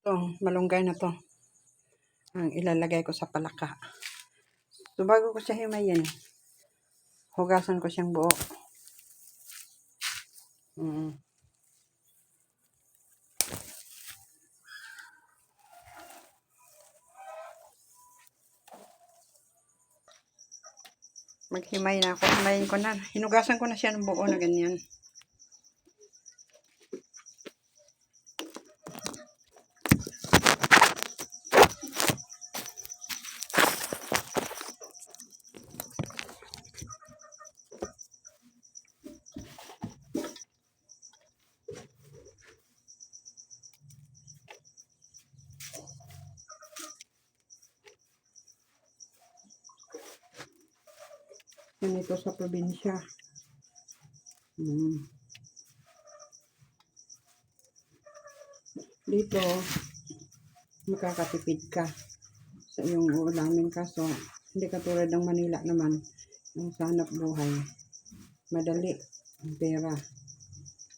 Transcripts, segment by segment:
Ito, malunggay na to. Ang ilalagay ko sa palaka. So, bago ko siya himayin, hugasan ko siyang buo. Maghimay na ako. Himayin ko na. Hinugasan ko na siya ng buo na ganyan. Yan ito sa probinsya. Dito, makakatipid ka sa iyong ulamin, kaso hindi katulad ng Manila naman, yung sa hanap buhay, madali ang pera,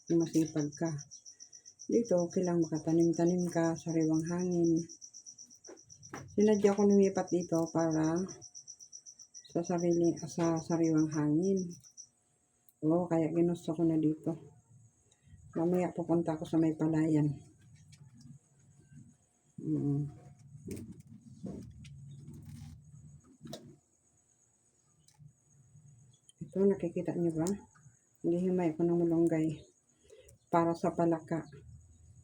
yung masipag ka. Dito, okay lang makatanim-tanim ka, sariwang hangin. Sinadya ko lumipat dito para sa sariwang hangin. Kaya ginusto ko na dito. Mamaya pupunta ako sa may palayan. Ito, nakikita niyo ba? Hihimay ko ng malunggay para sa palaka.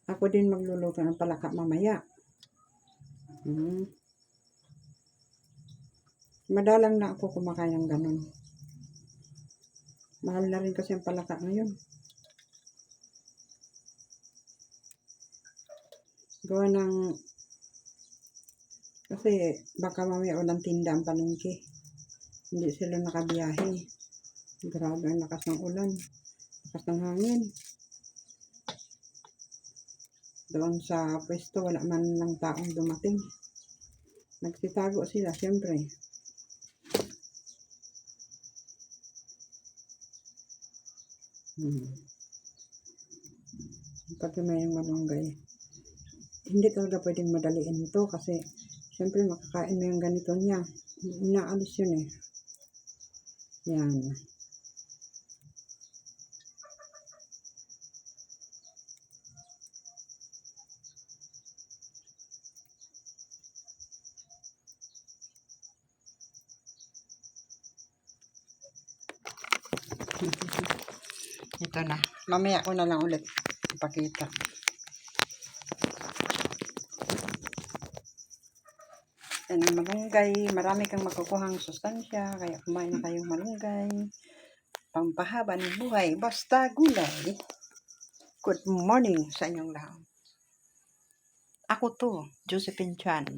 Ako din magluluto ng palaka mamaya. Madalang na ako kumakain ng ganun. Mahal na rin kasi ang palaka ngayon. Gawa ng kasi baka mamaya walang tinda ang palengke. Hindi sila nakabiyahe. Grabe ang lakas ng ulan. Lakas ng hangin. Doon sa pwesto wala man lang taong dumating. Nagsitago sila siyempre. Pag may malunggay, hindi talaga pwedeng madaliin ito kasi siyempre makakain mo yung ganito niya. Inaalis yun eh. Yan. Ito na. Mamaya ko na lang ulit ipakita. Yan ang malunggay. Marami kang makukuhang sustansya. Kaya kumain na kayong malunggay. Pampahaba ng buhay. Basta gulay. Good morning sa inyong lahat. Ako to, Josephine Chan.